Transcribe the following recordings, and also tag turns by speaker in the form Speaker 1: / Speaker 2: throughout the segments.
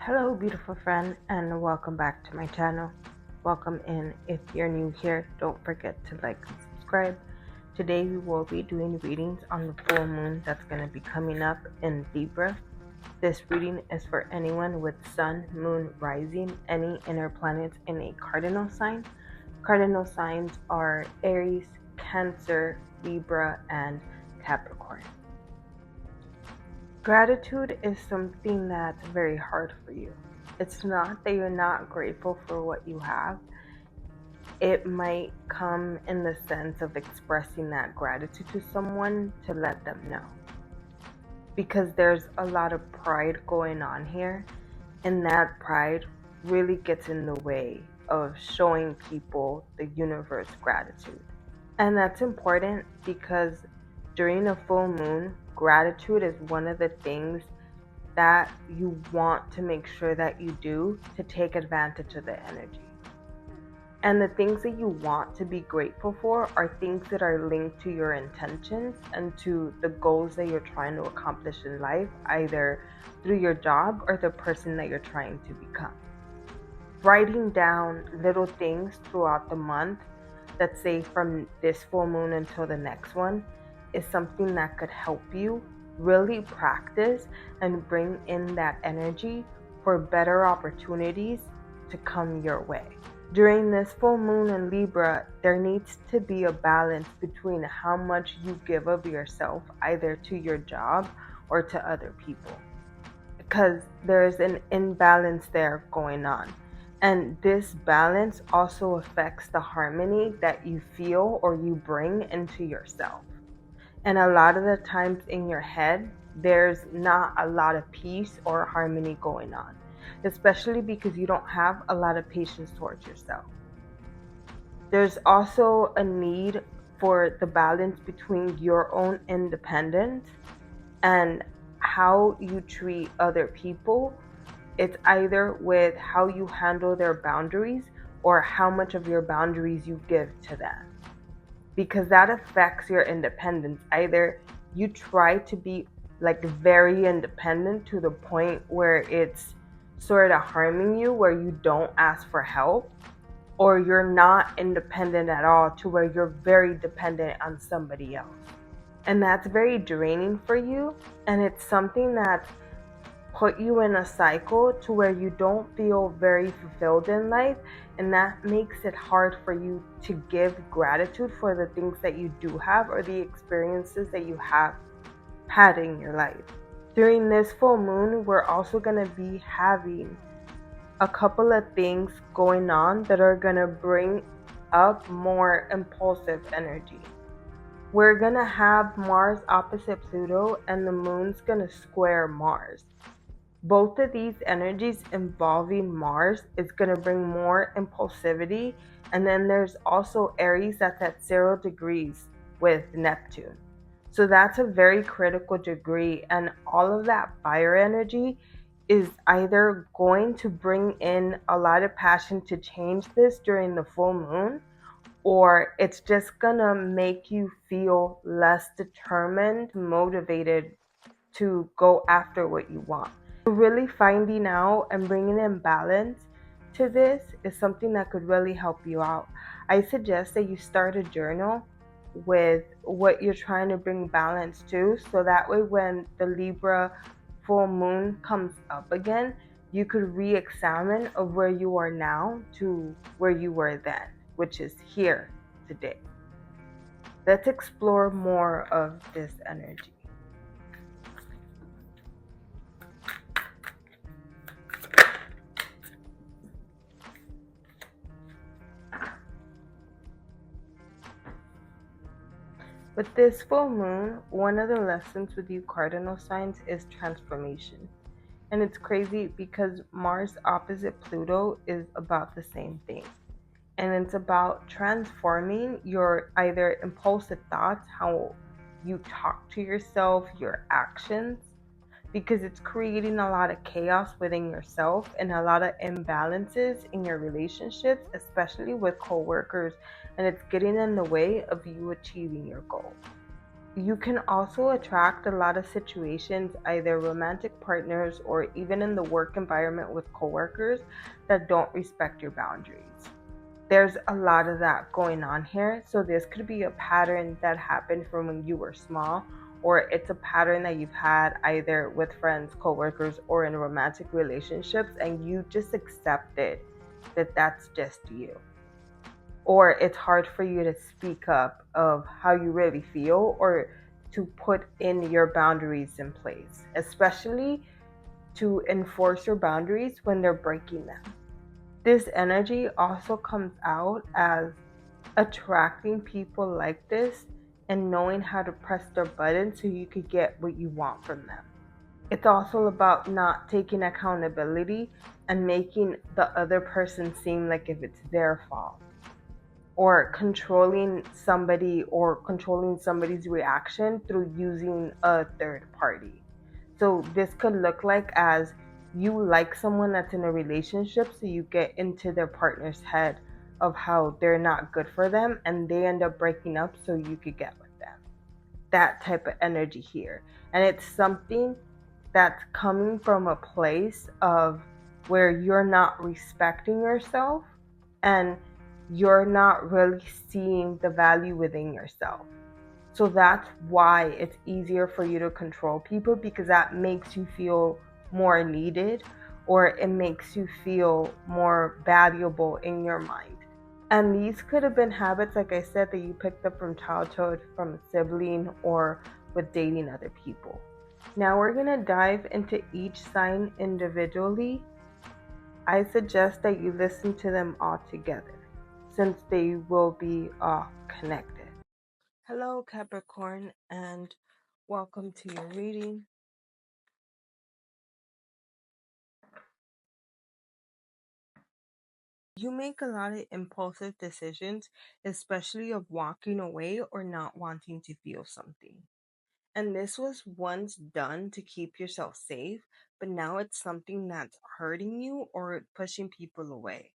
Speaker 1: Hello, beautiful friend, and welcome back to my channel. Welcome in. If you're new here, don't forget to like and subscribe. Today we will be doing readings on the full moon that's going to be coming up in Libra. This reading is for anyone with sun, moon, rising, any inner planets in a cardinal sign. Cardinal signs are Aries, Cancer, Libra, and Capricorn. Gratitude is something that's very hard for you. It's not that you're not grateful for what you have. It might come in the sense of expressing that gratitude to someone to let them know. Because there's a lot of pride going on here, and that pride really gets in the way of showing people the universe gratitude. And that's important because during a full moon, gratitude is one of the things that you want to make sure that you do to take advantage of the energy. And the things that you want to be grateful for are things that are linked to your intentions and to the goals that you're trying to accomplish in life, either through your job or the person that you're trying to become. Writing down little things throughout the month, let's say from this full moon until the next one, is something that could help you really practice and bring in that energy for better opportunities to come your way. During this full moon in Libra, there needs to be a balance between how much you give of yourself, either to your job or to other people, because there's an imbalance there going on. And this balance also affects the harmony that you feel or you bring into yourself. And a lot of the times in your head, there's not a lot of peace or harmony going on, especially because you don't have a lot of patience towards yourself. There's also a need for the balance between your own independence and how you treat other people. It's either with how you handle their boundaries or how much of your boundaries you give to them, because that affects your independence. Either you try to be like very independent to the point where it's sort of harming you, where you don't ask for help, or you're not independent at all to where you're very dependent on somebody else. And that's very draining for you, and it's something that's put you in a cycle to where you don't feel very fulfilled in life, and that makes it hard for you to give gratitude for the things that you do have or the experiences that you have had in your life. During this full moon, we're also going to be having a couple of things going on that are going to bring up more impulsive energy. We're going to have Mars opposite Pluto, and the moon's going to square Mars. Both of these energies involving Mars is going to bring more impulsivity. And then there's also Aries that's at 0 degrees with Neptune. So that's a very critical degree. And all of that fire energy is either going to bring in a lot of passion to change this during the full moon, or it's just going to make you feel less determined, motivated to go after what you want. Really finding out and bringing in balance to this is something that could really help you out. I suggest that you start a journal with what you're trying to bring balance to, so that way when the Libra full moon comes up again, you could re-examine of where you are now to where you were then, which is here today. Let's explore more of this energy. With this full moon, one of the lessons with you cardinal signs is transformation. And it's crazy because Mars opposite Pluto is about the same thing. And it's about transforming your either impulsive thoughts, how you talk to yourself, your actions, because it's creating a lot of chaos within yourself and a lot of imbalances in your relationships, especially with coworkers, and it's getting in the way of you achieving your goal. You can also attract a lot of situations, either romantic partners or even in the work environment with coworkers, that don't respect your boundaries. There's a lot of that going on here. So, this could be a pattern that happened from when you were small, or it's a pattern that you've had either with friends, coworkers, or in romantic relationships, and you just accepted that that's just you, or it's hard for you to speak up of how you really feel or to put in your boundaries in place, especially to enforce your boundaries when they're breaking them. This energy also comes out as attracting people like this and knowing how to press their buttons so you could get what you want from them. It's also about not taking accountability and making the other person seem like if it's their fault, or controlling somebody's reaction through using a third party. So this could look like as you like someone that's in a relationship, so you get into their partner's head of how they're not good for them and they end up breaking up so you could get with them. That type of energy here. And it's something that's coming from a place of where you're not respecting yourself and you're not really seeing the value within yourself. So that's why it's easier for you to control people, because that makes you feel more needed, or it makes you feel more valuable in your mind. And these could have been habits, like I said, that you picked up from childhood, from a sibling, or with dating other people. Now we're going to dive into each sign individually. I suggest that you listen to them all together since they will be connected. Hello, Capricorn, and welcome to your reading. You make a lot of impulsive decisions, especially of walking away or not wanting to feel something. And this was once done to keep yourself safe, but now it's something that's hurting you or pushing people away.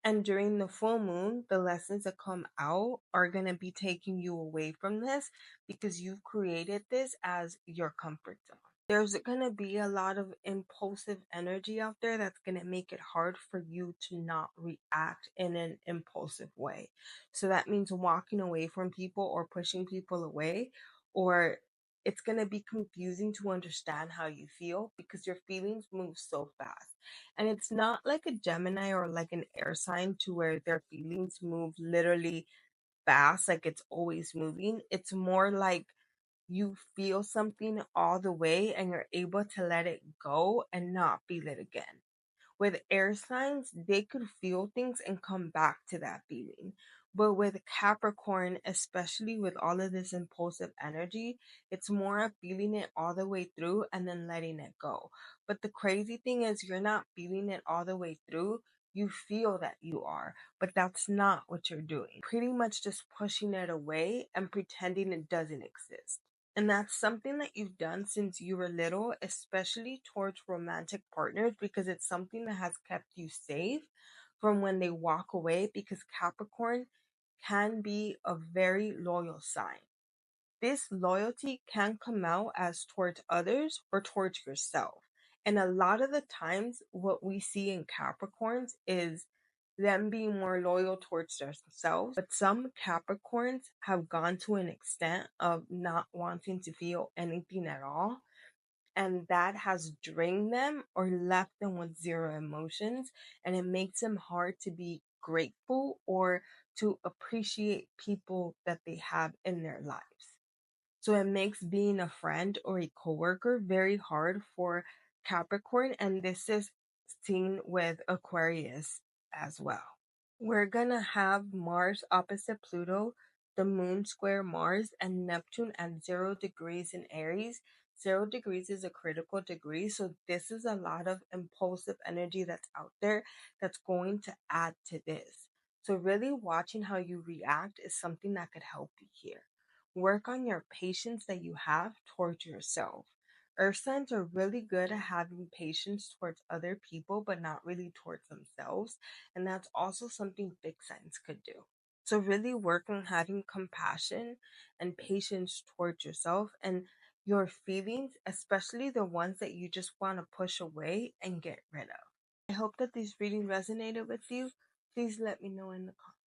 Speaker 1: And during the full moon, the lessons that come out are going to be taking you away from this because you've created this as your comfort zone. There's going to be a lot of impulsive energy out there that's going to make it hard for you to not react in an impulsive way. So that means walking away from people or pushing people away, or it's going to be confusing to understand how you feel because your feelings move so fast. And it's not like a Gemini or like an air sign to where their feelings move literally fast, like it's always moving. It's more like you feel something all the way and you're able to let it go and not feel it again. With air signs, they could feel things and come back to that feeling. But with Capricorn, especially with all of this impulsive energy, it's more of feeling it all the way through and then letting it go. But the crazy thing is, you're not feeling it all the way through. You feel that you are, but that's not what you're doing. Pretty much just pushing it away and pretending it doesn't exist. And that's something that you've done since you were little, especially towards romantic partners, because it's something that has kept you safe from when they walk away. Because Capricorn can be a very loyal sign. This loyalty can come out as towards others or towards yourself. And a lot of the times, what we see in Capricorns is them being more loyal towards themselves. But some Capricorns have gone to an extent of not wanting to feel anything at all. And that has drained them or left them with zero emotions. And it makes them hard to be grateful or to appreciate people that they have in their lives. So it makes being a friend or a coworker very hard for Capricorn, and this is seen with Aquarius as well. We're gonna have Mars opposite Pluto, the moon square Mars, and Neptune at 0 degrees in Aries. 0 degrees is a critical degree, so this is a lot of impulsive energy that's out there that's going to add to this. So, really watching how you react is something that could help you here. Work on your patience that you have towards yourself. Earth signs are really good at having patience towards other people, but not really towards themselves. And that's also something big signs could do. So, really work on having compassion and patience towards yourself and your feelings, especially the ones that you just want to push away and get rid of. I hope that these readings resonated with you. Please let me know in the comments.